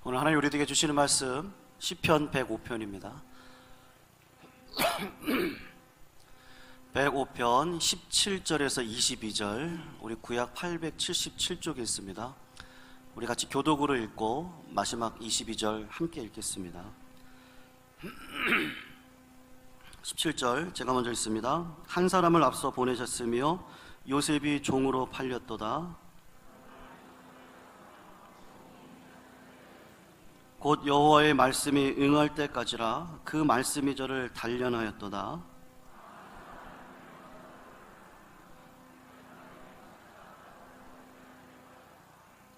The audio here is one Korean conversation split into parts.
오늘 하나님 우리에게 주시는 말씀 시편 105편입니다. 105편 17절에서 22절, 우리 구약 877쪽에 있습니다. 우리 같이 교독으로 읽고 마지막 22절 함께 읽겠습니다. 17절 제가 먼저 읽습니다. 한 사람을 앞서 보내셨으며 요셉이 종으로 팔렸도다. 곧 여호와의 말씀이 응할 때까지라. 그 말씀이 저를 단련하였도다.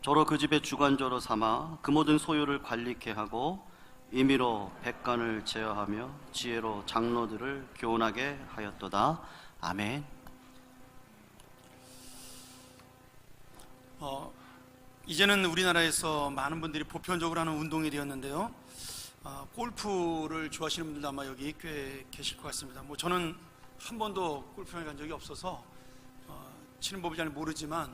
저로 그 집의 주관자로 삼아 그 모든 소유를 관리케 하고 임의로 백관을 제어하며 지혜로 장로들을 교훈하게 하였도다. 아멘. 이제는 우리나라에서 많은 분들이 보편적으로 하는 운동이 되었는데요. 골프를 좋아하시는 분들도 아마 여기 꽤 계실 것 같습니다. 저는 한 번도 골프장에 간 적이 없어서 치는 법을 잘 모르지만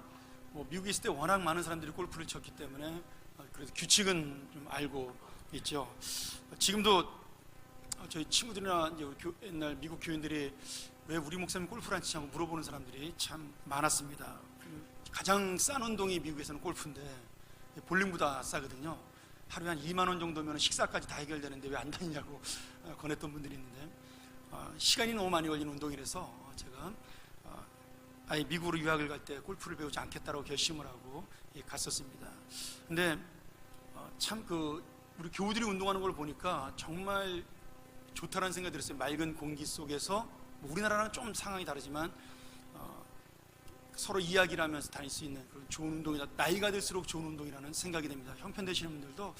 미국에 있을 때 워낙 많은 사람들이 골프를 쳤기 때문에 그래도 규칙은 좀 알고 있죠. 지금도 저희 친구들이나 이제 옛날 미국 교인들이 왜 우리 목사님 골프를 안 치냐고 물어보는 사람들이 참 많았습니다. 가장 싼 운동이 미국에서는 골프인데 볼링보다 싸거든요. 하루에 한 2만 원 정도면 식사까지 다 해결되는데 왜 안 다니냐고 권했던 분들이 있는데, 시간이 너무 많이 걸리는 운동이라서 제가 아예 미국으로 유학을 갈 때 골프를 배우지 않겠다고 결심을 하고 갔었습니다. 근데 참 우리 교우들이 운동하는 걸 보니까 정말 좋다라는 생각이 들었어요. 맑은 공기 속에서 우리나라랑 좀 상황이 다르지만 서로 이야기를 하면서 다닐 수 있는 그런 좋은 운동이다. 나이가 들수록 좋은 운동이라는 생각이 됩니다. 형편 되시는 분들도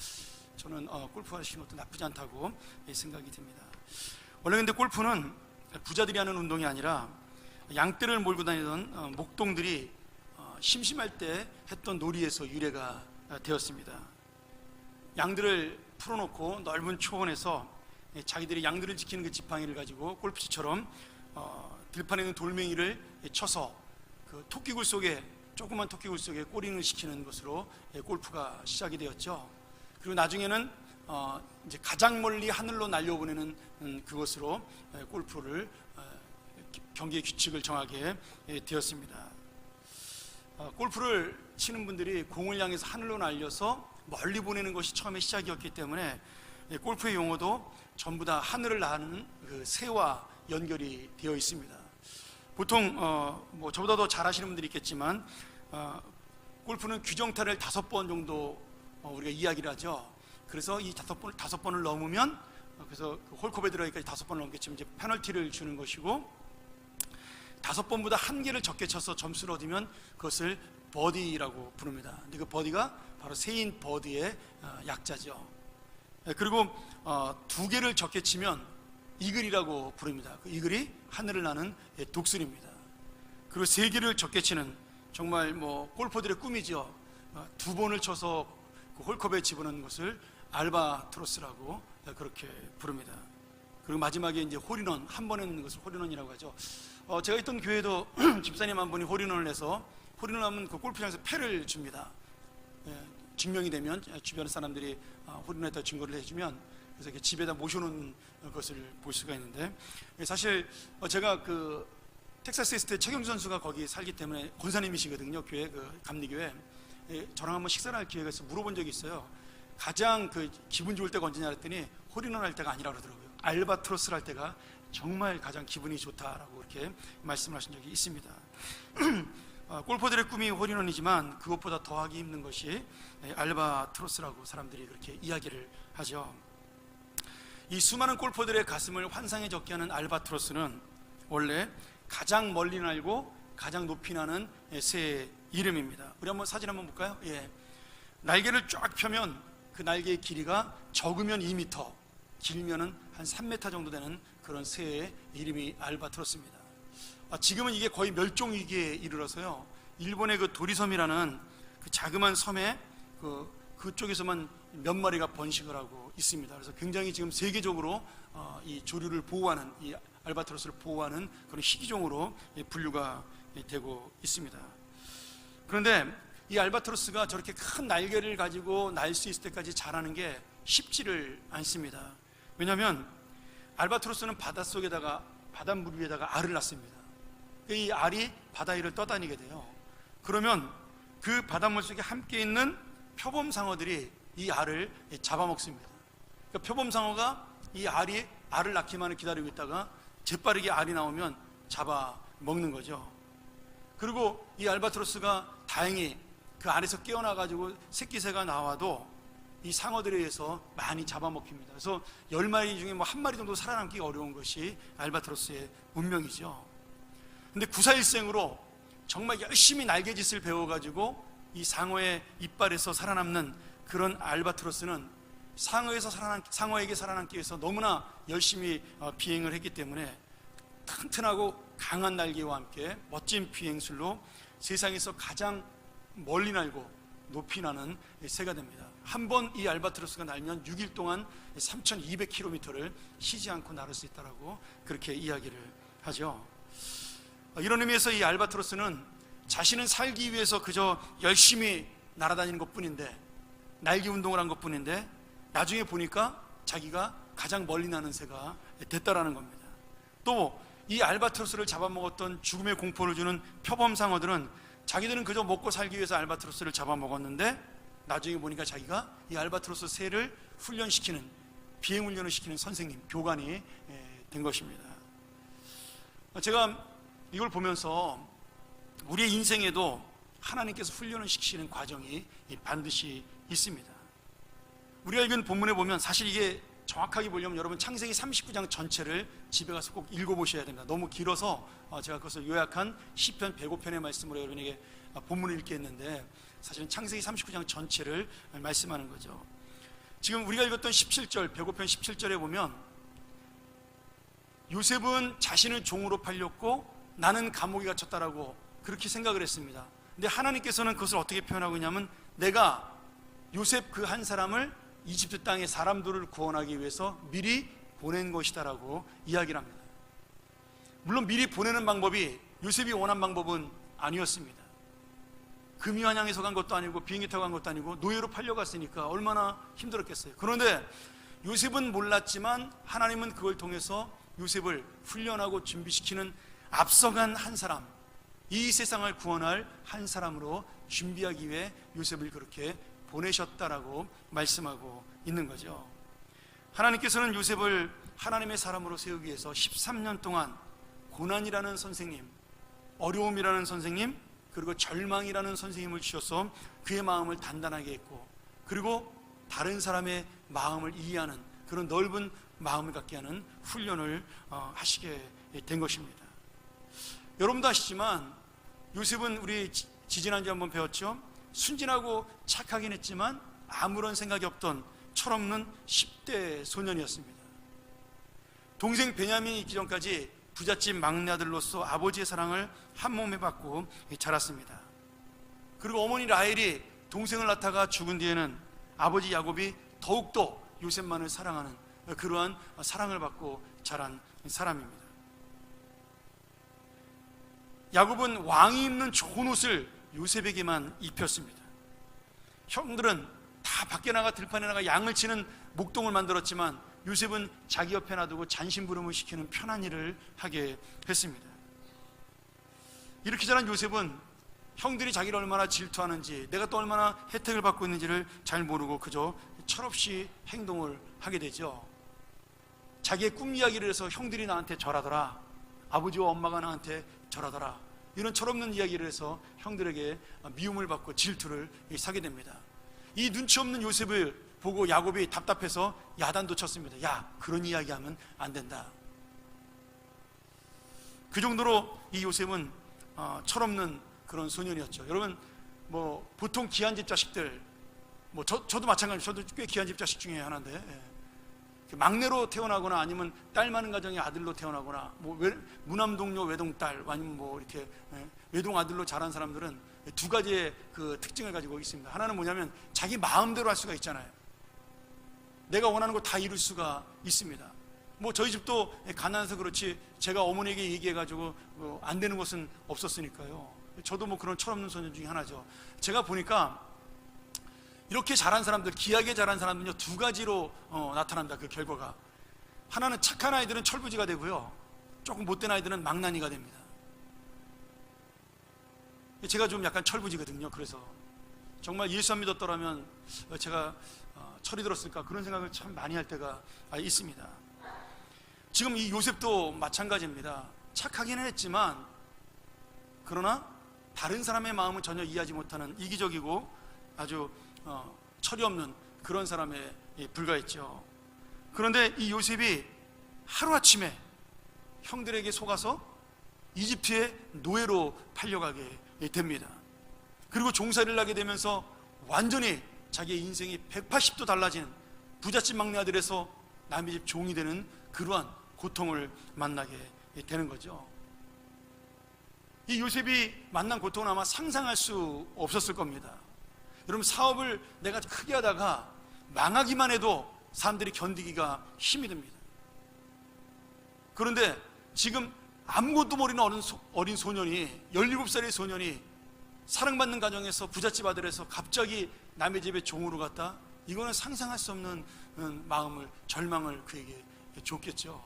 저는 골프 하시는 것도 나쁘지 않다고 생각이 듭니다. 원래 근데 골프는 부자들이 하는 운동이 아니라 양떼를 몰고 다니던 목동들이 심심할 때 했던 놀이에서 유래가 되었습니다. 양들을 풀어놓고 넓은 초원에서 자기들이 양들을 지키는 그 지팡이를 가지고 골프치처럼 들판에 있는 돌멩이를 쳐서 그 토끼굴 속에, 조그만 토끼굴 속에 꼬링을 시키는 것으로 골프가 시작이 되었죠. 그리고 나중에는 이제 가장 멀리 하늘로 날려보내는 그것으로 골프를 경기의 규칙을 정하게 되었습니다. 골프를 치는 분들이 공을 향해서 하늘로 날려서 멀리 보내는 것이 처음에 시작이었기 때문에 골프의 용어도 전부 다 하늘을 나는 그 새와 연결이 되어 있습니다. 보통 저보다 더 잘하시는 분들이 있겠지만 골프는 규정타를 5번 정도 우리가 이야기를 하죠. 그래서 이 5번을 넘으면, 그래서 홀컵에 들어가기까지 5번을 넘게 치면 이제 페널티를 주는 것이고, 5번보다 한 개를 적게 쳐서 점수를 얻으면 그것을 버디라고 부릅니다. 근데 그 버디가 바로 세인 버디의 약자죠. 그리고 2개를 적게 치면 이글이라고 부릅니다. 그 이글이 하늘을 나는 독수리입니다. 그리고 3개를 적게 치는, 정말 골퍼들의 꿈이죠. 2번을 쳐서 그 홀컵에 집어넣는 것을 알바트로스라고 그렇게 부릅니다. 그리고 마지막에 이제 홀인원, 한 번에 넣는 것을 홀인원이라고 하죠. 제가 있던 교회도 집사님 한 분이 홀인원을 해서, 홀인원하면 그 골프장에서 패를 줍니다. 증명이 되면 주변 사람들이 홀인원했다고 증거를 해주면, 그래서 이렇게 집에다 모셔놓은 것을 볼 수가 있는데, 사실 제가 그 텍사스에 있을 때 최경주 선수가 거기 살기 때문에 권사님이시거든요. 교회, 그 감리교회. 저랑 한번 식사를 할 기회가 있어서 물어본 적이 있어요. 가장 그 기분 좋을 때가 언제냐 했더니 홀인원 할 때가 아니라 그러더라고요. 알바트로스를 할 때가 정말 가장 기분이 좋다라고 이렇게 말씀하신 적이 있습니다. 골퍼들의 꿈이 홀인원이지만 그것보다 더하기 힘든 것이 알바트로스라고 사람들이 그렇게 이야기를 하죠. 이 수많은 골퍼들의 가슴을 환상에 적게 하는 알바트로스는 원래 가장 멀리 날고 가장 높이 나는 새의 이름입니다. 우리 한번 사진 한번 볼까요? 날개를 쫙 펴면 그 날개의 길이가 적으면 2m, 길면은 한 3m 정도 되는 그런 새의 이름이 알바트로스입니다. 지금은 이게 거의 멸종 위기에 이르러서요, 일본의 그 도리섬이라는 그 자그마한 섬에 그쪽에서만 몇 마리가 번식을 하고 있습니다. 그래서 굉장히 지금 세계적으로 이 조류를 보호하는, 이 알바트로스를 보호하는 그런 희귀종으로 분류가 되고 있습니다. 그런데 이 알바트로스가 저렇게 큰 날개를 가지고 날 수 있을 때까지 자라는 게 쉽지를 않습니다. 왜냐하면 알바트로스는 바닷물 위에다가 알을 낳습니다. 이 알이 바다 위를 떠다니게 돼요. 그러면 그 바닷물 속에 함께 있는 표범상어들이 이 알을 잡아먹습니다. 그러니까 표범상어가 이 알을 낳기만을 기다리고 있다가 재빠르게 알이 나오면 잡아먹는 거죠. 그리고 이 알바트로스가 다행히 그 안에서 깨어나가지고 새끼새가 나와도 이 상어들에 의해서 많이 잡아먹힙니다. 그래서 10마리 중에 뭐 1마리 정도 살아남기가 어려운 것이 알바트로스의 운명이죠. 근데 구사일생으로 정말 열심히 날개짓을 배워가지고 이 상어의 이빨에서 살아남는 그런 알바트로스는 상어에게 살아남기 위해서 너무나 열심히 비행을 했기 때문에 튼튼하고 강한 날개와 함께 멋진 비행술로 세상에서 가장 멀리 날고 높이 나는 새가 됩니다. 한 번 이 알바트로스가 날면 6일 동안 3,200km를 쉬지 않고 날을 수 있다고 그렇게 이야기를 하죠. 이런 의미에서 이 알바트로스는 자신은 살기 위해서 그저 열심히 날아다니는 것뿐인데, 날개 운동을 한 것뿐인데 나중에 보니까 자기가 가장 멀리 나는 새가 됐다라는 겁니다. 또 이 알바트로스를 잡아먹었던 죽음의 공포를 주는 표범상어들은 자기들은 그저 먹고 살기 위해서 알바트로스를 잡아먹었는데 나중에 보니까 자기가 이 알바트로스 새를 훈련시키는, 비행훈련을 시키는 선생님, 교관이 된 것입니다. 제가 이걸 보면서 우리의 인생에도 하나님께서 훈련을 시키시는 과정이 반드시 있습니다. 우리가 읽은 본문에 보면 사실 이게 정확하게 보려면 여러분 창세기 39장 전체를 집에 가서 꼭 읽어보셔야 됩니다. 너무 길어서 제가 그것을 요약한 시편 105편의 말씀으로 여러분에게 본문을 읽게 했는데 사실은 창세기 39장 전체를 말씀하는 거죠. 지금 우리가 읽었던 17절, 105편 17절에 보면 요셉은 자신을 종으로 팔렸고 나는 감옥에 갇혔다라고 그렇게 생각을 했습니다. 근데 하나님께서는 그것을 어떻게 표현하고 있냐면 내가 요셉 그 한 사람을 이집트 땅의 사람들을 구원하기 위해서 미리 보낸 것이다라고 이야기를 합니다. 물론 미리 보내는 방법이 요셉이 원한 방법은 아니었습니다. 금이 환양해서 간 것도 아니고 비행기 타고 간 것도 아니고 노예로 팔려갔으니까 얼마나 힘들었겠어요. 그런데 요셉은 몰랐지만 하나님은 그걸 통해서 요셉을 훈련하고 준비시키는 앞서간 한 사람, 이 세상을 구원할 한 사람으로 준비하기 위해 요셉을 그렇게 보내셨다라고 말씀하고 있는 거죠. 하나님께서는 요셉을 하나님의 사람으로 세우기 위해서 13년 동안 고난이라는 선생님, 어려움이라는 선생님, 그리고 절망이라는 선생님을 주셔서 그의 마음을 단단하게 했고, 그리고 다른 사람의 마음을 이해하는 그런 넓은 마음을 갖게 하는 훈련을 하시게 된 것입니다. 여러분도 아시지만 요셉은 우리 지지난주에 한번 배웠죠. 순진하고 착하긴 했지만 아무런 생각이 없던 철없는 10대 소년이었습니다. 동생 베냐민이 있기 전까지 부잣집 막내 아들로서 아버지의 사랑을 한 몸에 받고 자랐습니다. 그리고 어머니 라헬이 동생을 낳다가 죽은 뒤에는 아버지 야곱이 더욱더 요셉만을 사랑하는 그러한 사랑을 받고 자란 사람입니다. 야곱은 왕이 입는 좋은 옷을 요셉에게만 입혔습니다. 형들은 다 밖에 나가 들판에 나가 양을 치는 목동을 만들었지만 요셉은 자기 옆에 놔두고 잔심부름을 시키는 편한 일을 하게 했습니다. 이렇게 자란 요셉은 형들이 자기를 얼마나 질투하는지, 내가 또 얼마나 혜택을 받고 있는지를 잘 모르고 그저 철없이 행동을 하게 되죠. 자기의 꿈 이야기를 해서 형들이 나한테 절하더라, 아버지와 엄마가 나한테 절하더라, 이런 철없는 이야기를 해서 형들에게 미움을 받고 질투를 사게 됩니다. 이 눈치 없는 요셉을 보고 야곱이 답답해서 야단도 쳤습니다. 야, 그런 이야기하면 안 된다. 그 정도로 이 요셉은 철없는 그런 소년이었죠. 여러분, 뭐 보통 귀한 집 자식들, 뭐 저도 마찬가지로 저도 꽤 귀한 집 자식 중에 하나인데, 막내로 태어나거나 아니면 딸 많은 가정의 아들로 태어나거나, 뭐 무남동녀 외동딸, 아니면 뭐 이렇게 외동 아들로 자란 사람들은 두 가지의 그 특징을 가지고 있습니다. 하나는 뭐냐면 자기 마음대로 할 수가 있잖아요. 내가 원하는 거 다 이룰 수가 있습니다. 뭐 저희 집도 가난해서 그렇지 제가 어머니에게 얘기해가지고 안 되는 것은 없었으니까요. 저도 뭐 그런 철없는 소년 중에 하나죠. 제가 보니까 이렇게 자란 사람들, 귀하게 자란 사람들은요, 두 가지로 나타납니다. 그 결과가. 하나는 착한 아이들은 철부지가 되고요, 조금 못된 아이들은 망나니가 됩니다. 제가 좀 약간 철부지거든요. 그래서 정말 예수 안 믿었더라면 제가 철이 들었을까, 그런 생각을 참 많이 할 때가 있습니다. 지금 이 요셉도 마찬가지입니다. 착하기는 했지만 그러나 다른 사람의 마음을 전혀 이해하지 못하는 이기적이고 아주 철이 없는 그런 사람에 불과했죠. 그런데 이 요셉이 하루아침에 형들에게 속아서 이집트의 노예로 팔려가게 됩니다. 그리고 종살이를 하게 되면서 완전히 자기의 인생이 180도 달라진 부잣집 막내 아들에서 남의 집 종이 되는 그러한 고통을 만나게 되는 거죠. 이 요셉이 만난 고통은 아마 상상할 수 없었을 겁니다. 여러분, 사업을 내가 크게 하다가 망하기만 해도 사람들이 견디기가 힘이 듭니다. 그런데 지금 아무것도 모르는 어린 소년이, 17살의 소년이 사랑받는 가정에서 부잣집 아들에서 갑자기 남의 집에 종으로 갔다? 이거는 상상할 수 없는 마음을, 절망을 그에게 줬겠죠.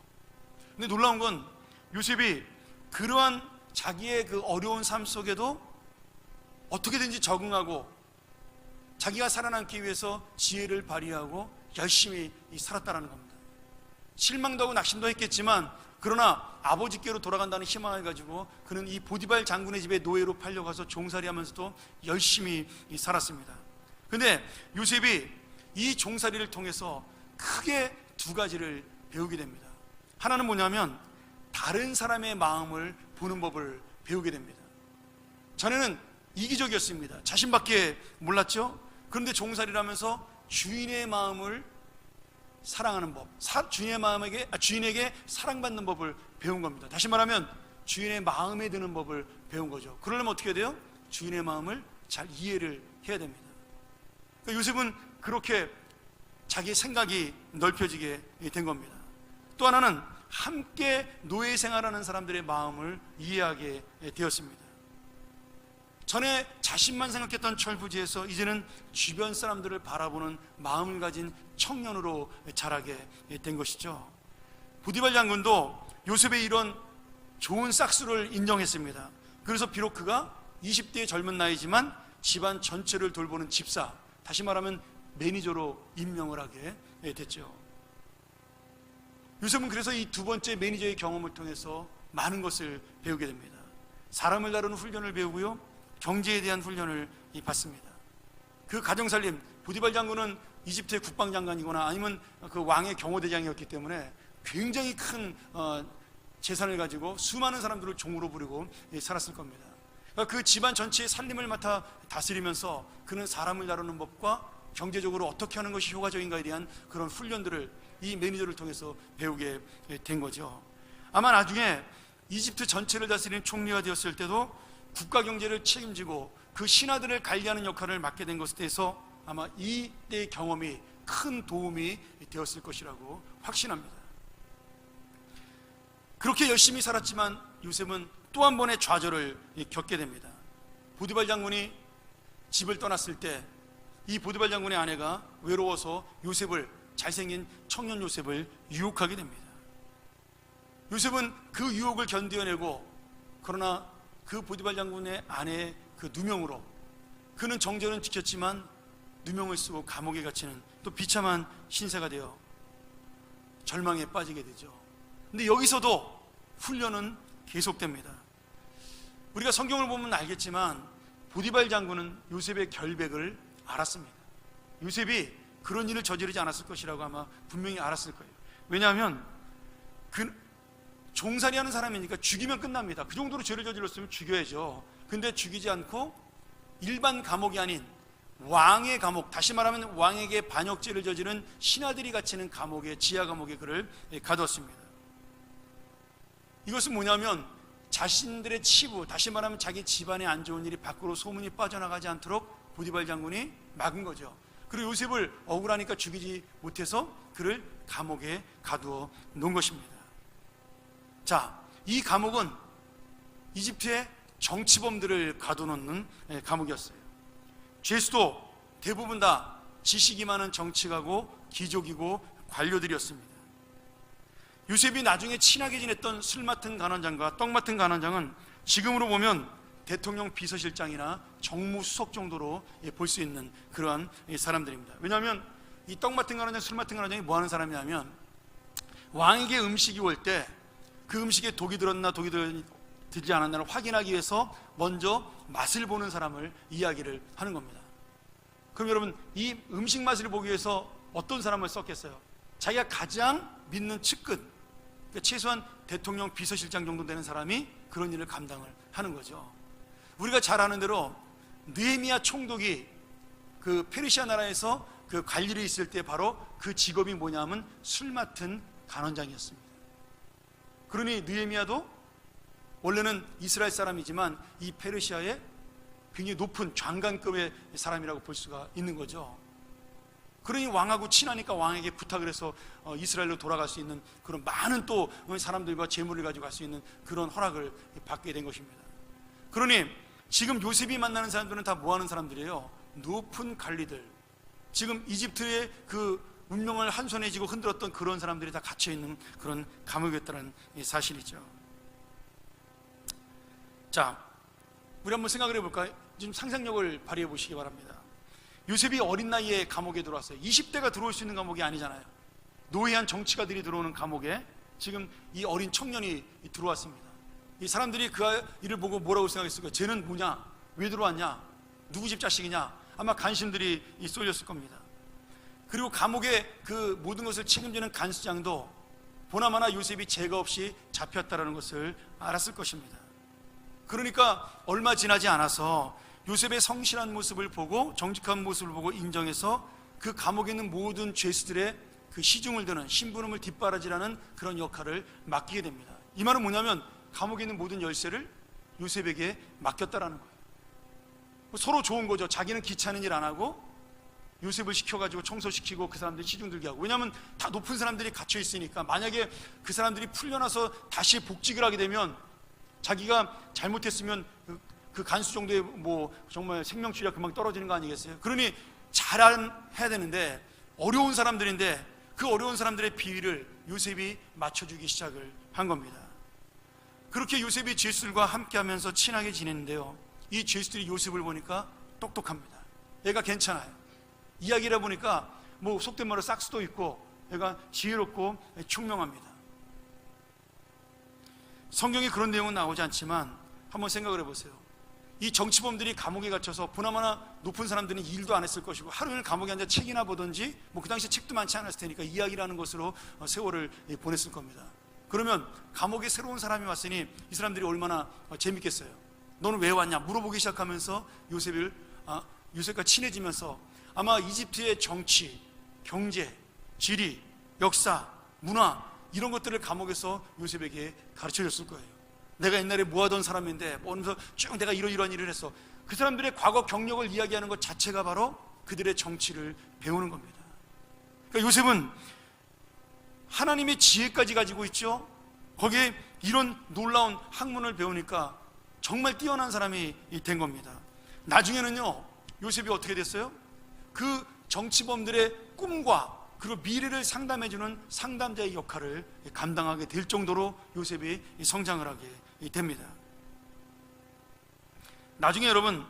근데 놀라운 건 요셉이 그러한 자기의 그 어려운 삶 속에도 어떻게든지 적응하고 자기가 살아남기 위해서 지혜를 발휘하고 열심히 살았다는 겁니다. 실망도 하고 낙심도 했겠지만, 그러나 아버지께로 돌아간다는 희망을 가지고 그는 이 보디발 장군의 집에 노예로 팔려가서 종살이 하면서도 열심히 살았습니다. 그런데 요셉이 이 종살이를 통해서 크게 두 가지를 배우게 됩니다. 하나는 뭐냐면 다른 사람의 마음을 보는 법을 배우게 됩니다. 전에는 이기적이었습니다. 자신밖에 몰랐죠. 그런데 종살이를 하면서 주인의 마음을 사랑하는 법, 주인에게 사랑받는 법을 배운 겁니다. 다시 말하면 주인의 마음에 드는 법을 배운 거죠. 그러려면 어떻게 해야 돼요? 주인의 마음을 잘 이해를 해야 됩니다. 그러니까 요셉은 그렇게 자기 생각이 넓혀지게 된 겁니다. 또 하나는 함께 노예 생활하는 사람들의 마음을 이해하게 되었습니다. 전에 자신만 생각했던 철부지에서 이제는 주변 사람들을 바라보는 마음을 가진 청년으로 자라게 된 것이죠. 보디발 장군도 요셉의 이런 좋은 싹수를 인정했습니다. 그래서 비록 그가 20대의 젊은 나이지만 집안 전체를 돌보는 집사, 다시 말하면 매니저로 임명을 하게 됐죠. 요셉은 그래서 이 두 번째 매니저의 경험을 통해서 많은 것을 배우게 됩니다. 사람을 다루는 훈련을 배우고요, 경제에 대한 훈련을 받습니다. 그 가정살림, 보디발 장군은 이집트의 국방장관이거나 아니면 그 왕의 경호대장이었기 때문에 굉장히 큰 재산을 가지고 수많은 사람들을 종으로 부리고 살았을 겁니다. 그 집안 전체의 살림을 맡아 다스리면서 그는 사람을 다루는 법과 경제적으로 어떻게 하는 것이 효과적인가에 대한 그런 훈련들을 이 매니저를 통해서 배우게 된 거죠. 아마 나중에 이집트 전체를 다스리는 총리가 되었을 때도 국가 경제를 책임지고 그 신하들을 관리하는 역할을 맡게 된 것에 대해서 아마 이때의 경험이 큰 도움이 되었을 것이라고 확신합니다. 그렇게 열심히 살았지만 요셉은 또 한 번의 좌절을 겪게 됩니다. 보디발 장군이 집을 떠났을 때 이 보디발 장군의 아내가 외로워서 요셉을, 잘생긴 청년 요셉을 유혹하게 됩니다. 요셉은 그 유혹을 견뎌내고, 그러나 그 보디발 장군의 아내의 그 누명으로 그는 정절은 지켰지만 누명을 쓰고 감옥에 갇히는 또 비참한 신세가 되어 절망에 빠지게 되죠. 근데 여기서도 훈련은 계속됩니다. 우리가 성경을 보면 알겠지만 보디발 장군은 요셉의 결백을 알았습니다. 요셉이 그런 일을 저지르지 않았을 것이라고 아마 분명히 알았을 거예요. 왜냐하면 그 종살이 하는 사람이니까 죽이면 끝납니다. 그 정도로 죄를 저질렀으면 죽여야죠. 근데 죽이지 않고 일반 감옥이 아닌 왕의 감옥, 다시 말하면 왕에게 반역죄를 저지른 신하들이 갇히는 감옥에, 지하 감옥에 그를 가두었습니다. 이것은 뭐냐면 자신들의 치부, 다시 말하면 자기 집안에 안 좋은 일이 밖으로 소문이 빠져나가지 않도록 보디발 장군이 막은 거죠. 그리고 요셉을 억울하니까 죽이지 못해서 그를 감옥에 가두어 놓은 것입니다. 자, 이 감옥은 이집트의 정치범들을 가둬놓는 감옥이었어요. 죄수도 대부분 다 지식이 많은 정치가고 귀족이고 관료들이었습니다. 요셉이 나중에 친하게 지냈던 술 맡은 간원장과 떡 맡은 간원장은 지금으로 보면 대통령 비서실장이나 정무수석 정도로 볼 수 있는 그러한 사람들입니다. 왜냐하면 이 떡 맡은 간원장, 술 맡은 간원장이 뭐 하는 사람이냐면 왕에게 음식이 올 때 그 음식에 독이 들었나 독이 들지 않았나를 확인하기 위해서 먼저 맛을 보는 사람을 이야기를 하는 겁니다. 그럼 여러분, 이 음식 맛을 보기 위해서 어떤 사람을 썼겠어요? 자기가 가장 믿는 측근, 그러니까 최소한 대통령 비서실장 정도 되는 사람이 그런 일을 감당을 하는 거죠. 우리가 잘 아는 대로 느헤미야 총독이 그 페르시아 나라에서 그 관리를 있을 때 바로 그 직업이 뭐냐면 술 맡은 간원장이었습니다. 그러니 느헤미야도 원래는 이스라엘 사람이지만 이 페르시아의 굉장히 높은 장관급의 사람이라고 볼 수가 있는 거죠. 그러니 왕하고 친하니까 왕에게 부탁을 해서 이스라엘로 돌아갈 수 있는 그런 많은 또 사람들과 재물을 가지고 갈 수 있는 그런 허락을 받게 된 것입니다. 그러니 지금 요셉이 만나는 사람들은 다 뭐 하는 사람들이에요? 높은 관리들, 지금 이집트의 그 운명을 한 손에 쥐고 흔들었던 그런 사람들이 다 갇혀있는 그런 감옥이었다는 사실이죠. 자, 우리 한번 생각을 해볼까요? 지금 상상력을 발휘해 보시기 바랍니다. 요셉이 어린 나이에 감옥에 들어왔어요. 20대가 들어올 수 있는 감옥이 아니잖아요. 노회한 정치가들이 들어오는 감옥에 지금 이 어린 청년이 들어왔습니다. 이 사람들이 그 일을 보고 뭐라고 생각했을까요? 쟤는 뭐냐? 왜 들어왔냐? 누구 집 자식이냐? 아마 관심들이 쏠렸을 겁니다. 그리고 감옥의 그 모든 것을 책임지는 간수장도 보나마나 요셉이 죄가 없이 잡혔다는 것을 알았을 것입니다. 그러니까 얼마 지나지 않아서 요셉의 성실한 모습을 보고 정직한 모습을 보고 인정해서 그 감옥에 있는 모든 죄수들의 그 시중을 드는 심부름을 뒷바라지라는 그런 역할을 맡기게 됩니다. 이 말은 뭐냐면 감옥에 있는 모든 열쇠를 요셉에게 맡겼다라는 거예요. 서로 좋은 거죠. 자기는 귀찮은 일 안 하고 요셉을 시켜가지고 청소시키고 그 사람들이 시중 들게 하고. 왜냐하면 다 높은 사람들이 갇혀 있으니까 만약에 그 사람들이 풀려나서 다시 복직을 하게 되면 자기가 잘못했으면 그 간수 정도의 뭐 정말 생명줄이가 금방 떨어지는 거 아니겠어요? 그러니 잘해야 되는데 어려운 사람들인데 그 어려운 사람들의 비위를 요셉이 맞춰주기 시작을 한 겁니다. 그렇게 요셉이 죄수들과 함께하면서 친하게 지냈는데요, 이 죄수들이 요셉을 보니까 똑똑합니다. 얘가 괜찮아요. 이야기를 해보니까 뭐 속된 말로 싹수도 있고 얘가 지혜롭고 총명합니다. 성경에 그런 내용은 나오지 않지만 한번 생각을 해보세요. 이 정치범들이 감옥에 갇혀서 보나마나 높은 사람들은 일도 안 했을 것이고 하루 종일 감옥에 앉아 책이나 보든지 뭐 그 당시에 책도 많지 않았을 테니까 이야기를 하는 것으로 세월을 보냈을 겁니다. 그러면 감옥에 새로운 사람이 왔으니 이 사람들이 얼마나 재밌겠어요. 너는 왜 왔냐 물어보기 시작하면서 요셉과 친해지면서 아마 이집트의 정치, 경제, 지리, 역사, 문화 이런 것들을 감옥에서 요셉에게 가르쳐줬을 거예요. 내가 옛날에 뭐 하던 사람인데 오면서 쭉 내가 이러이러한 일을 했어. 그 사람들의 과거 경력을 이야기하는 것 자체가 바로 그들의 정치를 배우는 겁니다. 그러니까 요셉은 하나님의 지혜까지 가지고 있죠. 거기에 이런 놀라운 학문을 배우니까 정말 뛰어난 사람이 된 겁니다. 나중에는요, 요셉이 어떻게 됐어요? 그 정치범들의 꿈과 그리고 미래를 상담해주는 상담자의 역할을 감당하게 될 정도로 요셉이 성장을 하게 됩니다. 나중에 여러분,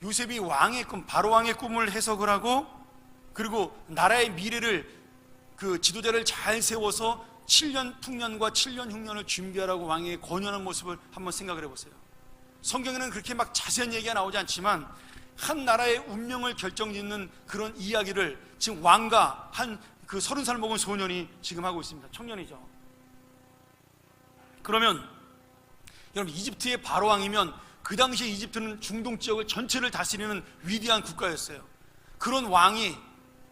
요셉이 왕의 꿈, 바로 왕의 꿈을 해석을 하고 그리고 나라의 미래를 그 지도자를 잘 세워서 7년 풍년과 7년 흉년을 준비하라고 왕에게 권유하는 모습을 한번 생각을 해보세요. 성경에는 그렇게 막 자세한 얘기가 나오지 않지만 한 나라의 운명을 결정짓는 그런 이야기를 지금 왕과 한 그 30살 먹은 소년이 지금 하고 있습니다. 청년이죠. 그러면 여러분, 이집트의 바로왕이면 그 당시에 이집트는 중동 지역을 전체를 다스리는 위대한 국가였어요. 그런 왕이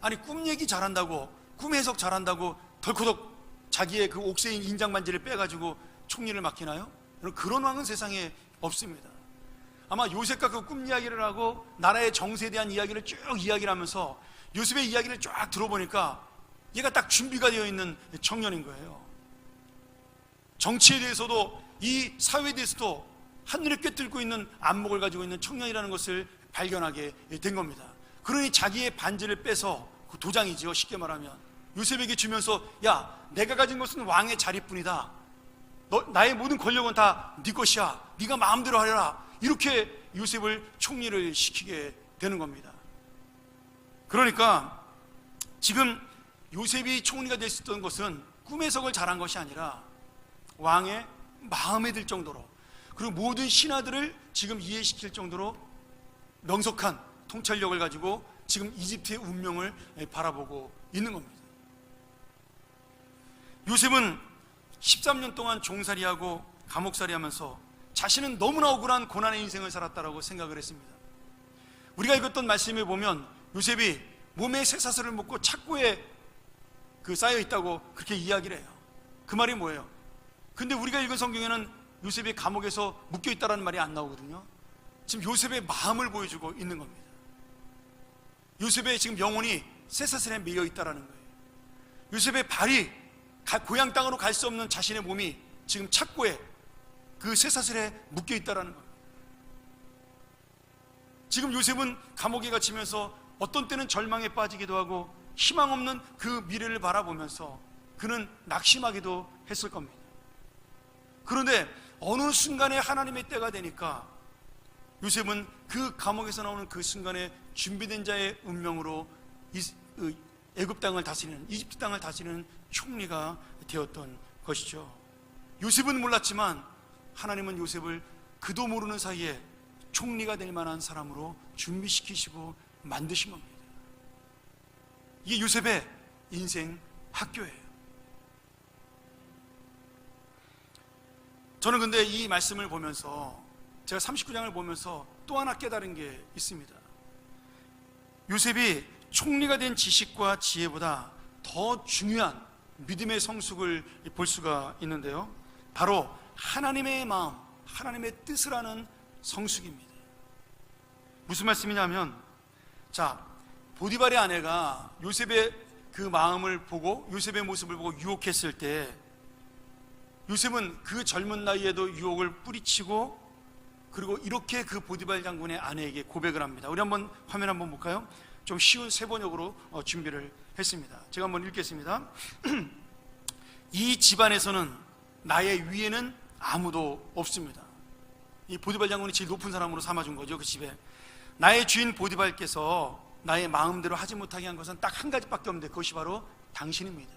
아니 꿈 얘기 잘한다고, 꿈 해석 잘한다고 덜커덕 자기의 그 옥새인 인장 반지를 빼가지고 총리를 맡기나요? 그런 왕은 세상에 없습니다. 아마 요셉과 그 꿈 이야기를 하고 나라의 정세에 대한 이야기를 쭉 이야기를 하면서 요셉의 이야기를 쫙 들어보니까 얘가 딱 준비가 되어 있는 청년인 거예요. 정치에 대해서도 이 사회에 대해서도 한눈에 꿰뚫고 있는 안목을 가지고 있는 청년이라는 것을 발견하게 된 겁니다. 그러니 자기의 반지를 빼서, 그 도장이죠, 쉽게 말하면 요셉에게 주면서, 야, 내가 가진 것은 왕의 자리뿐이다. 나의 모든 권력은 다 네 것이야. 네가 마음대로 하려라. 이렇게 요셉을 총리를 시키게 되는 겁니다. 그러니까 지금 요셉이 총리가 될 수 있던 것은 꿈의 석을 자란 것이 아니라 왕의 마음에 들 정도로, 그리고 모든 신하들을 지금 이해시킬 정도로 명석한 통찰력을 가지고 지금 이집트의 운명을 바라보고 있는 겁니다. 요셉은 13년 동안 종살이하고 감옥살이 하면서 자신은 너무나 억울한 고난의 인생을 살았다라고 생각을 했습니다. 우리가 읽었던 말씀에 보면 요셉이 몸에 쇠사슬을 묶고 착고에 쌓여 있다고 그렇게 이야기를 해요. 그 말이 뭐예요? 근데 우리가 읽은 성경에는 요셉이 감옥에서 묶여 있다라는 말이 안 나오거든요. 지금 요셉의 마음을 보여주고 있는 겁니다. 요셉의 지금 영혼이 쇠사슬에 매여 있다라는 거예요. 요셉의 발이 고향 땅으로 갈 수 없는 자신의 몸이 지금 착고에 그 쇠사슬에 묶여 있다라는 거예요. 지금 요셉은 감옥에 갇히면서 어떤 때는 절망에 빠지기도 하고 희망 없는 그 미래를 바라보면서 그는 낙심하기도 했을 겁니다. 그런데 어느 순간에 하나님의 때가 되니까 요셉은 그 감옥에서 나오는 그 순간에 준비된 자의 운명으로 애굽 땅을 다스리는, 이집트 땅을 다스리는 총리가 되었던 것이죠. 요셉은 몰랐지만 하나님은 요셉을 그도 모르는 사이에 총리가 될 만한 사람으로 준비시키시고 만드신 겁니다. 이게 요셉의 인생 학교예요. 저는 근데 이 말씀을 보면서, 제가 39장을 보면서 또 하나 깨달은 게 있습니다. 요셉이 총리가 된 지식과 지혜보다 더 중요한 믿음의 성숙을 볼 수가 있는데요, 바로 하나님의 마음, 하나님의 뜻을 아는 성숙입니다. 무슨 말씀이냐면, 자, 보디발의 아내가 요셉의 그 마음을 보고, 요셉의 모습을 보고 유혹했을 때 요셉은 그 젊은 나이에도 유혹을 뿌리치고, 그리고 이렇게 그 보디발 장군의 아내에게 고백을 합니다. 우리 한번 화면 한번 볼까요? 좀 쉬운 세번역으로 준비를 했습니다. 제가 한번 읽겠습니다. 이 집안에서는 나의 위에는 아무도 없습니다. 이 보디발 장군이 제일 높은 사람으로 삼아준 거죠, 그 집에. 나의 주인 보디발께서 나의 마음대로 하지 못하게 한 것은 딱 한 가지밖에 없는데 그것이 바로 당신입니다.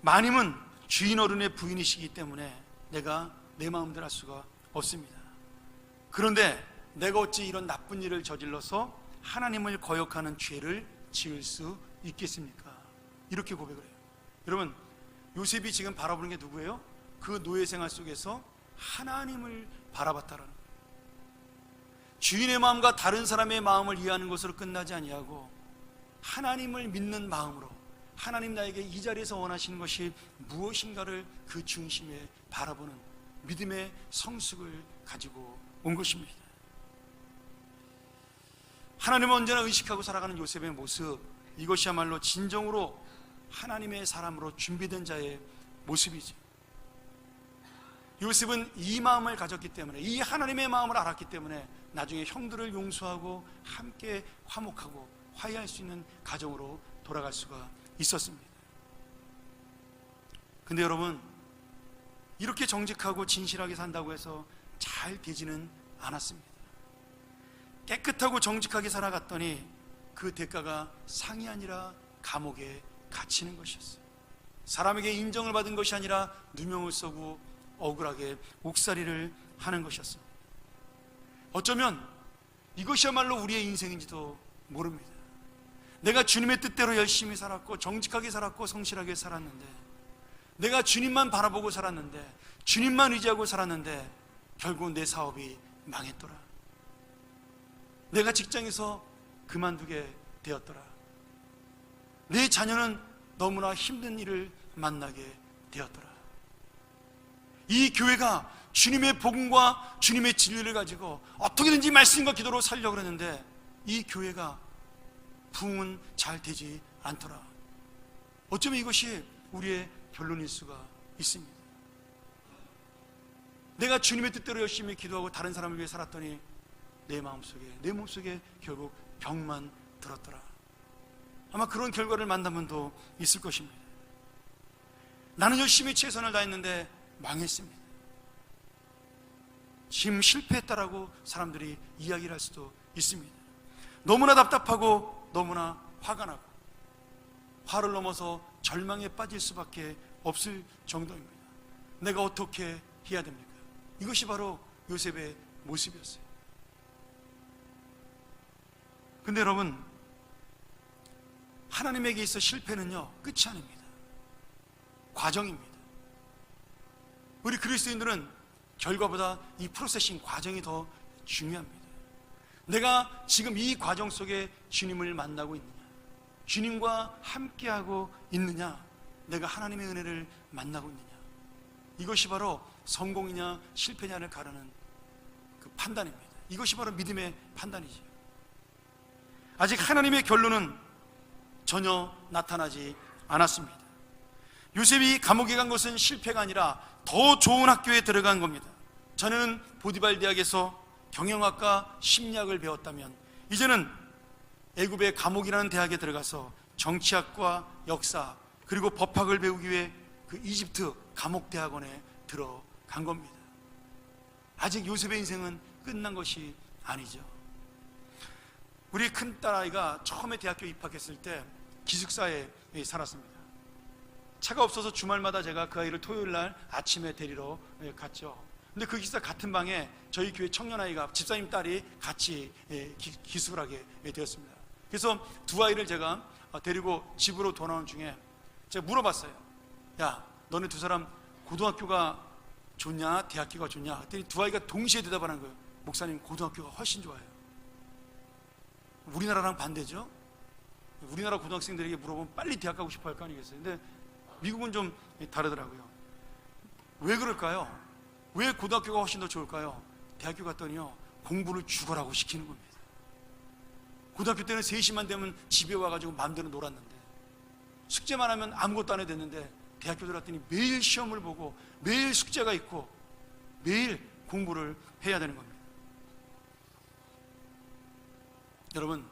마님은 주인 어른의 부인이시기 때문에 내가 내 마음대로 할 수가 없습니다. 그런데 내가 어찌 이런 나쁜 일을 저질러서 하나님을 거역하는 죄를 지을 수 있겠습니까? 이렇게 고백을 해요. 여러분, 요셉이 지금 바라보는 게 누구예요? 그 노예 생활 속에서 하나님을 바라봤다라는 거예요. 주인의 마음과 다른 사람의 마음을 이해하는 것으로 끝나지 아니하고 하나님을 믿는 마음으로, 하나님 나에게 이 자리에서 원하시는 것이 무엇인가를 그 중심에 바라보는 믿음의 성숙을 가지고 온 것입니다. 하나님을 언제나 의식하고 살아가는 요셉의 모습, 이것이야말로 진정으로 하나님의 사람으로 준비된 자의 모습이죠. 요셉은 이 마음을 가졌기 때문에, 이 하나님의 마음을 알았기 때문에 나중에 형들을 용서하고 함께 화목하고 화해할 수 있는 가정으로 돌아갈 수가 있었습니다. 근데 여러분, 이렇게 정직하고 진실하게 산다고 해서 잘 되지는 않았습니다. 깨끗하고 정직하게 살아갔더니 그 대가가 상이 아니라 감옥에 갇히는 것이었어요. 사람에게 인정을 받은 것이 아니라 누명을 쓰고 억울하게 옥살이를 하는 것이었어요. 어쩌면 이것이야말로 우리의 인생인지도 모릅니다. 내가 주님의 뜻대로 열심히 살았고 정직하게 살았고 성실하게 살았는데, 내가 주님만 바라보고 살았는데, 주님만 의지하고 살았는데 결국 내 사업이 망했더라. 내가 직장에서 그만두게 되었더라. 내 자녀는 너무나 힘든 일을 만나게 되었더라. 이 교회가 주님의 복음과 주님의 진리를 가지고 어떻게든지 말씀과 기도로 살려고 했는데 이 교회가 부흥은 잘 되지 않더라. 어쩌면 이것이 우리의 결론일 수가 있습니다. 내가 주님의 뜻대로 열심히 기도하고 다른 사람을 위해 살았더니 내 몸속에 결국 병만 들었더라. 아마 그런 결과를 만나면 더 있을 것입니다. 나는 열심히 최선을 다했는데 망했습니다. 지금 실패했다라고 사람들이 이야기를 할 수도 있습니다. 너무나 답답하고 너무나 화가 나고 화를 넘어서 절망에 빠질 수밖에 없을 정도입니다. 내가 어떻게 해야 됩니까? 이것이 바로 요셉의 모습이었어요. 근데 여러분, 하나님에게 있어 실패는요 끝이 아닙니다. 과정입니다. 우리 그리스도인들은 결과보다 이 프로세싱 과정이 더 중요합니다. 내가 지금 이 과정 속에 주님을 만나고 있느냐, 주님과 함께하고 있느냐, 내가 하나님의 은혜를 만나고 있느냐, 이것이 바로 성공이냐 실패냐를 가르는 그 판단입니다. 이것이 바로 믿음의 판단이죠. 아직 하나님의 결론은 전혀 나타나지 않았습니다. 요셉이 감옥에 간 것은 실패가 아니라 더 좋은 학교에 들어간 겁니다. 저는 보디발 대학에서 경영학과 심리학을 배웠다면 이제는 애굽의 감옥이라는 대학에 들어가서 정치학과 역사 그리고 법학을 배우기 위해 그 이집트 감옥대학원에 들어간 겁니다. 아직 요셉의 인생은 끝난 것이 아니죠. 우리 큰딸아이가 처음에 대학교 입학했을 때 기숙사에 살았습니다. 차가 없어서 주말마다 제가 그 아이를 토요일날 아침에 데리러 갔죠. 근데 그 기숙사 같은 방에 저희 교회 청년아이가 집사님 딸이 같이 기숙을 하게 되었습니다. 그래서 두 아이를 제가 데리고 집으로 돌아오는 중에 제가 물어봤어요. 야, 너네 두 사람 고등학교가 좋냐 대학교가 좋냐? 그랬더니 두 아이가 동시에 대답하는 거예요. 목사님, 고등학교가 훨씬 좋아요. 우리나라랑 반대죠. 우리나라 고등학생들에게 물어보면 빨리 대학 가고 싶어 할 거 아니겠어요. 근데 미국은 좀 다르더라고요. 왜 그럴까요? 왜 고등학교가 훨씬 더 좋을까요? 대학교 갔더니요 공부를 죽어라고 시키는 겁니다. 고등학교 때는 3시만 되면 집에 와가지고 마음대로 놀았는데, 숙제만 하면 아무것도 안 해도 됐는데, 대학교 들어갔더니 매일 시험을 보고 매일 숙제가 있고 매일 공부를 해야 되는 겁니다. 여러분,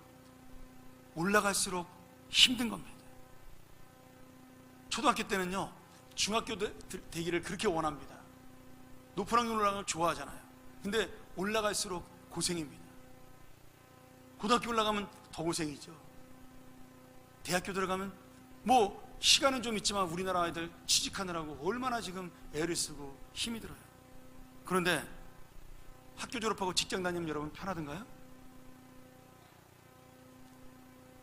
올라갈수록 힘든 겁니다. 초등학교 때는요 중학교 되기를 그렇게 원합니다. 높은 학교 올라가는 걸 좋아하잖아요. 근데 올라갈수록 고생입니다. 고등학교 올라가면 더 고생이죠. 대학교 들어가면 뭐 시간은 좀 있지만 우리나라 아이들 취직하느라고 얼마나 지금 애를 쓰고 힘이 들어요. 그런데 학교 졸업하고 직장 다니면 여러분 편하던가요?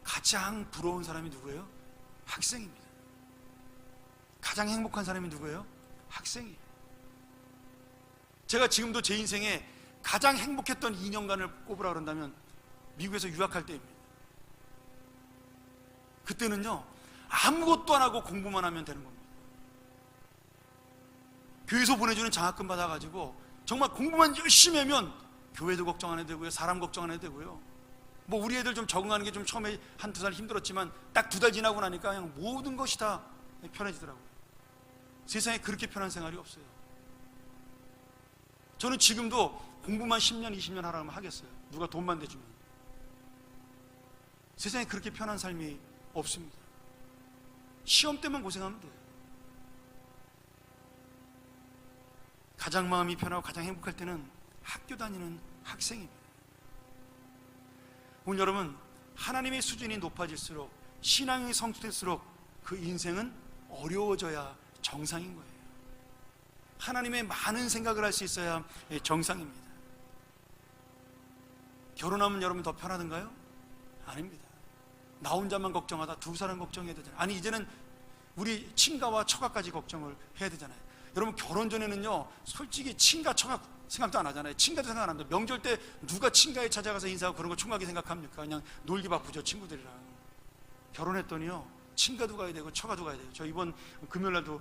가장 부러운 사람이 누구예요? 학생입니다. 가장 행복한 사람이 누구예요? 학생이에요. 제가 지금도 제 인생에 가장 행복했던 2년간을 꼽으라 그런다면 미국에서 유학할 때입니다. 그때는요 아무것도 안 하고 공부만 하면 되는 겁니다. 교회에서 보내주는 장학금 받아가지고 정말 공부만 열심히 하면 교회도 걱정 안 해도 되고요, 사람 걱정 안 해도 되고요. 뭐 우리 애들 좀 적응하는 게 좀 처음에 1-2달 힘들었지만 딱 2달 지나고 나니까 그냥 모든 것이 다 편해지더라고요. 세상에 그렇게 편한 생활이 없어요. 저는 지금도 공부만 10년 20년 하라면 하겠어요. 누가 돈만 대주면. 세상에 그렇게 편한 삶이 없습니다. 시험 때만 고생하면 돼요. 가장 마음이 편하고 가장 행복할 때는 학교 다니는 학생입니다. 오늘 여러분, 하나님의 수준이 높아질수록, 신앙이 성숙될수록 그 인생은 어려워져야 정상인 거예요. 하나님의 많은 생각을 할 수 있어야 정상입니다. 결혼하면 여러분 더 편하던가요? 아닙니다. 나 혼자만 걱정하다 두 사람 걱정해야 되잖아요. 아니 이제는 우리 친가와 처가까지 걱정을 해야 되잖아요. 여러분 결혼 전에는요 솔직히 친가 처가 생각도 안 하잖아요. 친가도 생각 안 합니다. 명절 때 누가 친가에 찾아가서 인사하고 그런 거 총각이 생각합니까? 그냥 놀기 바쁘죠, 친구들이랑. 결혼했더니요 친가도 가야 되고 처가도 가야 돼요. 저 이번 금요일날도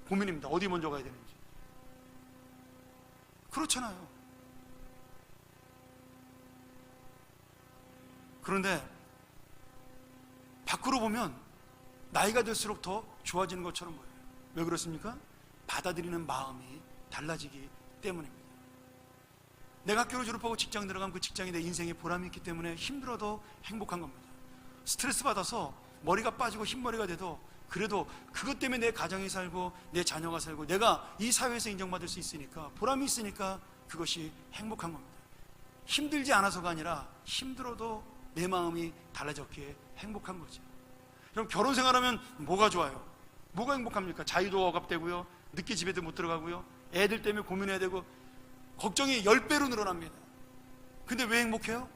고민입니다. 어디 먼저 가야 되는지. 그렇잖아요. 그런데 밖으로 보면 나이가 들수록 더 좋아지는 것처럼 보여요. 왜 그렇습니까? 받아들이는 마음이 달라지기 때문입니다. 내가 학교를 졸업하고 직장 들어가면 그 직장이 내 인생에 보람이 있기 때문에 힘들어도 행복한 겁니다. 스트레스 받아서 머리가 빠지고 흰머리가 돼도 그래도 그것 때문에 내 가정이 살고 내 자녀가 살고 내가 이 사회에서 인정받을 수 있으니까, 보람이 있으니까 그것이 행복한 겁니다. 힘들지 않아서가 아니라 힘들어도 내 마음이 달라졌기에 행복한 거죠. 그럼 결혼 생활하면 뭐가 좋아요? 뭐가 행복합니까? 자유도 억압되고요, 늦게 집에도 못 들어가고요, 애들 때문에 고민해야 되고 걱정이 10배로 늘어납니다. 근데 왜 행복해요?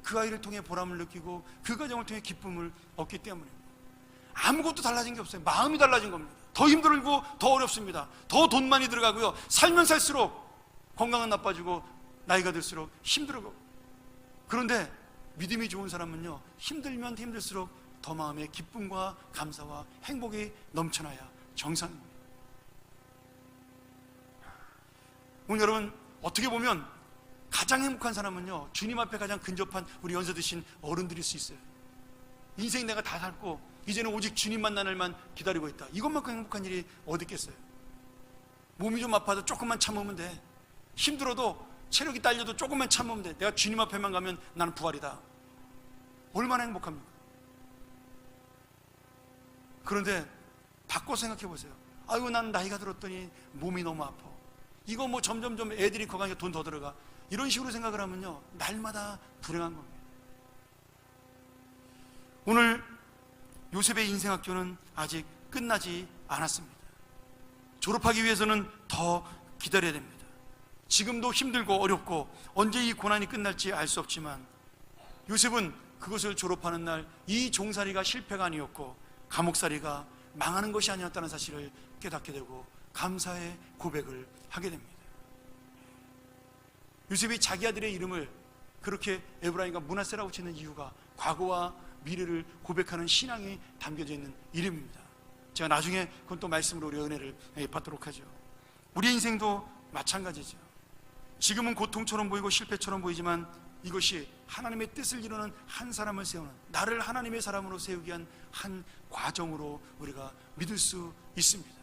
그 아이를 통해 보람을 느끼고 그 가정을 통해 기쁨을 얻기 때문입니다. 아무것도 달라진 게 없어요. 마음이 달라진 겁니다. 더 힘들고 더 어렵습니다. 더 돈 많이 들어가고요, 살면 살수록 건강은 나빠지고 나이가 들수록 힘들고. 그런데 믿음이 좋은 사람은요, 힘들면 힘들수록 더 마음에 기쁨과 감사와 행복이 넘쳐나야 정상입니다. 오늘 여러분, 어떻게 보면 가장 행복한 사람은요, 주님 앞에 가장 근접한 우리 연세 드신 어른들일 수 있어요. 인생 내가 다 살고 이제는 오직 주님 만날 날만 기다리고 있다. 이것만큼 행복한 일이 어디 있겠어요? 몸이 좀 아파도 조금만 참으면 돼. 힘들어도 체력이 딸려도 조금만 참으면 돼. 내가 주님 앞에만 가면 나는 부활이다. 얼마나 행복합니까? 그런데 바꿔 생각해 보세요. 아이고, 난 나이가 들었더니 몸이 너무 아파. 이거 뭐 점점점 애들이 커가니까 돈 더 들어가. 이런 식으로 생각을 하면요, 날마다 불행한 겁니다. 오늘 요셉의 인생학교는 아직 끝나지 않았습니다. 졸업하기 위해서는 더 기다려야 됩니다. 지금도 힘들고 어렵고 언제 이 고난이 끝날지 알 수 없지만 요셉은 그것을 졸업하는 날 이 종살이가 실패가 아니었고 감옥살이가 망하는 것이 아니었다는 사실을 깨닫게 되고 감사의 고백을 하게 됩니다. 요셉이 자기 아들의 이름을 그렇게 에브라임과 므낫세라고 짓는 이유가 과거와 미래를 고백하는 신앙이 담겨져 있는 이름입니다. 제가 나중에 그건 또 말씀으로 우리 은혜를 받도록 하죠. 우리 인생도 마찬가지죠. 지금은 고통처럼 보이고 실패처럼 보이지만 이것이 하나님의 뜻을 이루는 한 사람을 세우는, 나를 하나님의 사람으로 세우기 위한 한 과정으로 우리가 믿을 수 있습니다.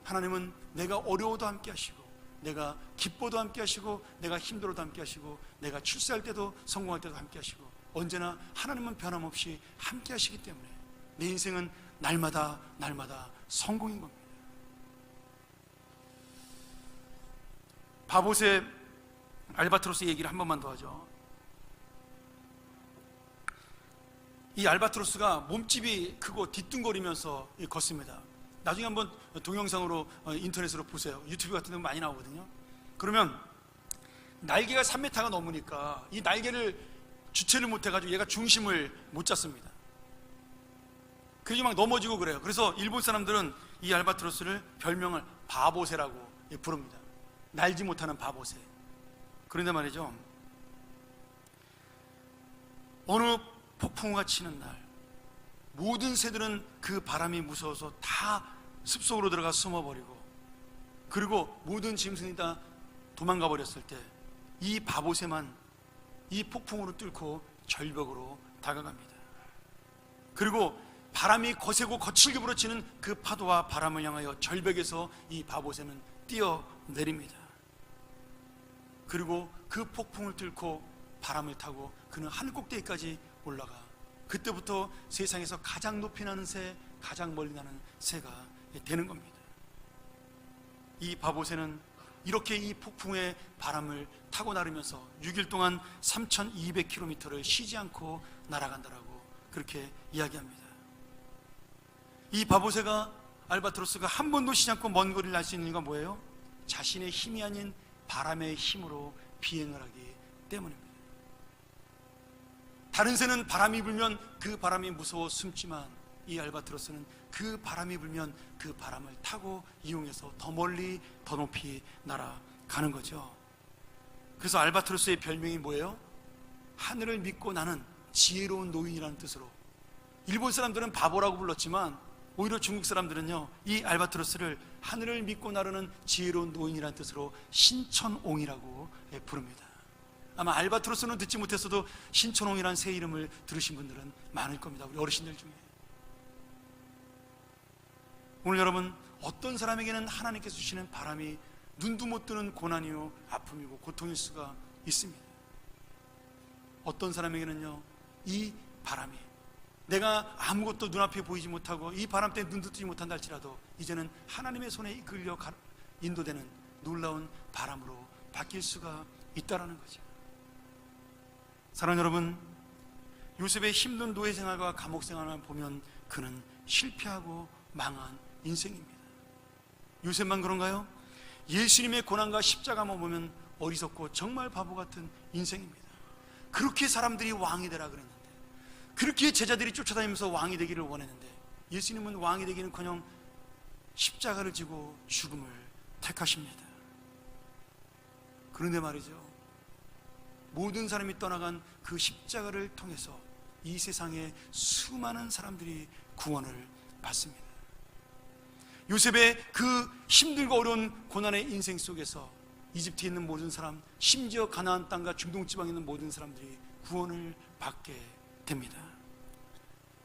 하나님은 내가 어려워도 함께 하시고, 내가 기뻐도 함께 하시고, 내가 힘들어도 함께 하시고, 내가 출세할 때도 성공할 때도 함께 하시고, 언제나 하나님은 변함없이 함께 하시기 때문에 내 인생은 날마다 성공인 겁니다. 바봇의 알바트로스 얘기를 한 번만 더 하죠. 이 알바트로스가 몸집이 크고 뒤뚱거리면서 걷습니다. 나중에 한번 동영상으로 인터넷으로 보세요. 유튜브 같은 데 많이 나오거든요. 그러면 날개가 3m가 넘으니까 이 날개를 주체를 못해가지고 얘가 중심을 못 잡습니다. 그게 막 넘어지고 그래요. 그래서 일본 사람들은 이 알바트로스를 별명을 바보새라고 부릅니다. 날지 못하는 바보새. 그런데 말이죠, 어느 폭풍우가 치는 날 모든 새들은 그 바람이 무서워서 다 숲속으로 들어가 숨어버리고, 그리고 모든 짐승이 다 도망가 버렸을 때 이 바보새만 이 폭풍우를 뚫고 절벽으로 다가갑니다. 그리고 바람이 거세고 거칠게 불어치는 그 파도와 바람을 향하여 절벽에서 이 바보새는 뛰어내립니다. 그리고 그 폭풍을 뚫고 바람을 타고 그는 하늘 꼭대기까지 올라가, 그때부터 세상에서 가장 높이 나는 새, 가장 멀리 나는 새가 되는 겁니다. 이 바보새는 이렇게 이 폭풍의 바람을 타고 나르면서 6일 동안 3200km를 쉬지 않고 날아간다라고 그렇게 이야기합니다. 이 바보새가, 알바트로스가 한 번도 쉬지 않고 먼 거리를 날 수 있는 이유가 뭐예요? 자신의 힘이 아닌 바람의 힘으로 비행을 하기 때문입니다. 다른 새는 바람이 불면 그 바람이 무서워 숨지만 이 알바트로스는 그 바람이 불면 그 바람을 타고 이용해서 더 멀리 더 높이 날아가는 거죠. 그래서 알바트로스의 별명이 뭐예요? 하늘을 믿고 나는 지혜로운 노인이라는 뜻으로. 일본 사람들은 바보라고 불렀지만 오히려 중국 사람들은요, 이 알바트로스를 하늘을 믿고 나르는 지혜로운 노인이라는 뜻으로 신천옹이라고 부릅니다. 아마 알바트로스는 듣지 못했어도 신천옹이라는 새 이름을 들으신 분들은 많을 겁니다. 우리 어르신들 중에. 오늘 여러분, 어떤 사람에게는 하나님께서 주시는 바람이 눈도 못 뜨는 고난이요 아픔이고 고통일 수가 있습니다. 어떤 사람에게는요, 이 바람이 내가 아무것도 눈앞에 보이지 못하고 이 바람 때문에 눈도 뜨지 못한다 할지라도 이제는 하나님의 손에 이끌려 인도되는 놀라운 바람으로 바뀔 수가 있다라는 거죠. 사랑하는 여러분, 요셉의 힘든 노예 생활과 감옥 생활을 보면 그는 실패하고 망한 인생입니다. 요셉만 그런가요? 예수님의 고난과 십자가만 보면 어리석고 정말 바보 같은 인생입니다. 그렇게 사람들이 왕이 되라 그랬는데, 그렇게 제자들이 쫓아다니면서 왕이 되기를 원했는데, 예수님은 왕이 되기는커녕 십자가를 지고 죽음을 택하십니다. 그런데 말이죠, 모든 사람이 떠나간 그 십자가를 통해서 이 세상에 수많은 사람들이 구원을 받습니다. 요셉의 그 힘들고 어려운 고난의 인생 속에서 이집트에 있는 모든 사람, 심지어 가나안 땅과 중동 지방에 있는 모든 사람들이 구원을 받게 됩니다.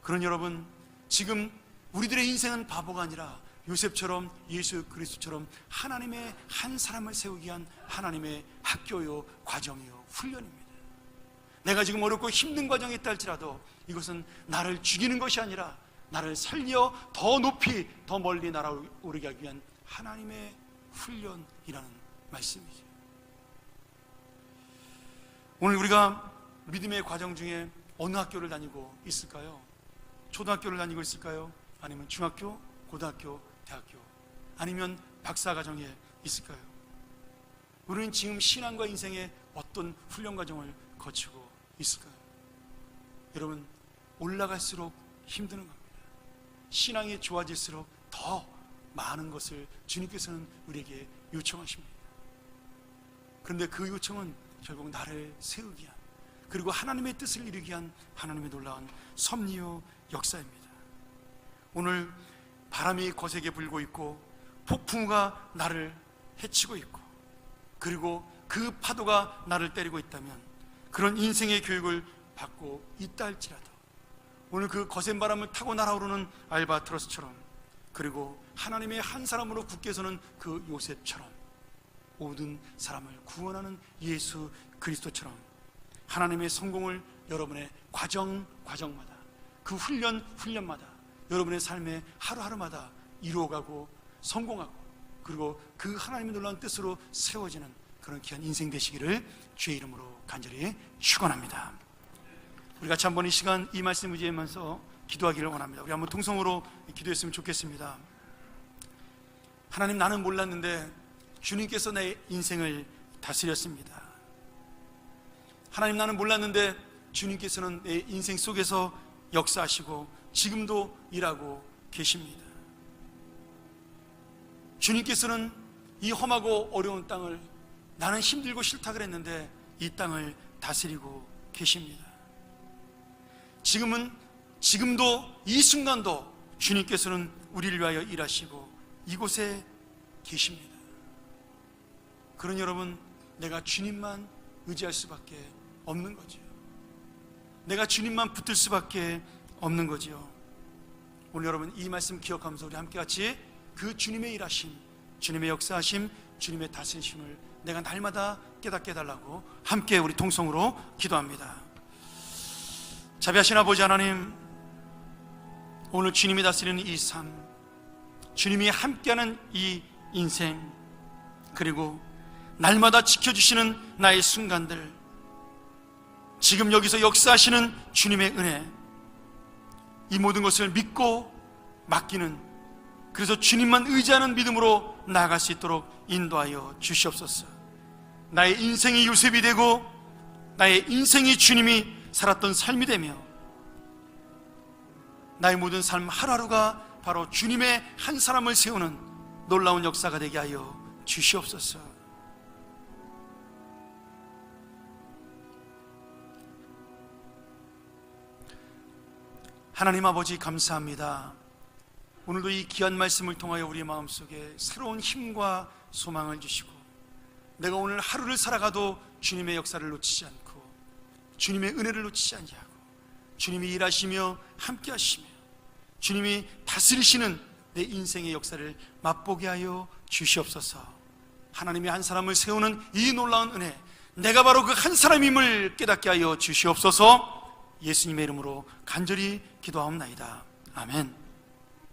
그런 여러분, 지금 우리들의 인생은 바보가 아니라 요셉처럼, 예수 그리스도처럼 하나님의 한 사람을 세우기 위한 하나님의 학교요, 과정이요, 훈련입니다. 내가 지금 어렵고 힘든 과정에 있다 할지라도 이것은 나를 죽이는 것이 아니라 나를 살려 더 높이, 더 멀리 날아오르게 하기 위한 하나님의 훈련이라는 말씀이죠. 오늘 우리가 믿음의 과정 중에 어느 학교를 다니고 있을까요? 초등학교를 다니고 있을까요? 아니면 중학교, 고등학교, 대학교, 아니면 박사과정에 있을까요? 우리는 지금 신앙과 인생의 어떤 훈련 과정을 거치고 있을까요? 여러분, 올라갈수록 힘드는 겁니다. 신앙이 좋아질수록 더 많은 것을 주님께서는 우리에게 요청하십니다. 그런데 그 요청은 결국 나를 세우기 위한, 그리고 하나님의 뜻을 이루기 위한 하나님의 놀라운 섭리요 역사입니다. 오늘 바람이 거세게 불고 있고 폭풍우가 나를 해치고 있고, 그리고 그 파도가 나를 때리고 있다면, 그런 인생의 교육을 받고 있다 할지라도 오늘 그 거센 바람을 타고 날아오르는 알바트로스처럼, 그리고 하나님의 한 사람으로 굳게 서는 그 요셉처럼, 모든 사람을 구원하는 예수 그리스도처럼 하나님의 성공을 여러분의 과정마다, 그 훈련마다, 여러분의 삶의 하루하루마다 이루어가고 성공하고, 그리고 그 하나님의 놀라운 뜻으로 세워지는 그런 귀한 인생 되시기를 주의 이름으로 간절히 축원합니다. 우리 같이 한번 이 시간 이 말씀 의지하면서 기도하기를 원합니다. 우리 한번 통성으로 기도했으면 좋겠습니다. 하나님, 나는 몰랐는데 주님께서 내 인생을 다스렸습니다. 하나님, 나는 몰랐는데 주님께서는 내 인생 속에서 역사하시고 지금도 일하고 계십니다. 주님께서는 이 험하고 어려운 땅을, 나는 힘들고 싫다 그랬는데 이 땅을 다스리고 계십니다. 지금도 이 순간도 주님께서는 우리를 위하여 일하시고 이곳에 계십니다. 그런 여러분, 내가 주님만 의지할 수밖에 없는 거죠. 내가 주님만 붙들 수밖에 없는 거죠. 오늘 여러분, 이 말씀 기억하면서 우리 함께 같이 그 주님의 일하심, 주님의 역사하심, 주님의 다스리심을 내가 날마다 깨닫게 해달라고 함께 우리 통성으로 기도합니다. 자비하신 아버지 하나님, 오늘 주님이 다스리는 이 삶, 주님이 함께하는 이 인생, 그리고 날마다 지켜주시는 나의 순간들, 지금 여기서 역사하시는 주님의 은혜, 이 모든 것을 믿고 맡기는, 그래서 주님만 의지하는 믿음으로 나아갈 수 있도록 인도하여 주시옵소서. 나의 인생이 요셉이 되고 나의 인생이 주님이 살았던 삶이 되며, 나의 모든 삶 하루하루가 바로 주님의 한 사람을 세우는 놀라운 역사가 되게 하여 주시옵소서. 하나님 아버지, 감사합니다. 오늘도 이 귀한 말씀을 통하여 우리의 마음속에 새로운 힘과 소망을 주시고, 내가 오늘 하루를 살아가도 주님의 역사를 놓치지 않고 주님의 은혜를 놓치지 않게 하고, 주님이 일하시며 함께 하시며 주님이 다스리시는 내 인생의 역사를 맛보게 하여 주시옵소서. 하나님이 한 사람을 세우는 이 놀라운 은혜, 내가 바로 그 한 사람임을 깨닫게 하여 주시옵소서. 예수님의 이름으로 간절히 기도하옵나이다. 아멘.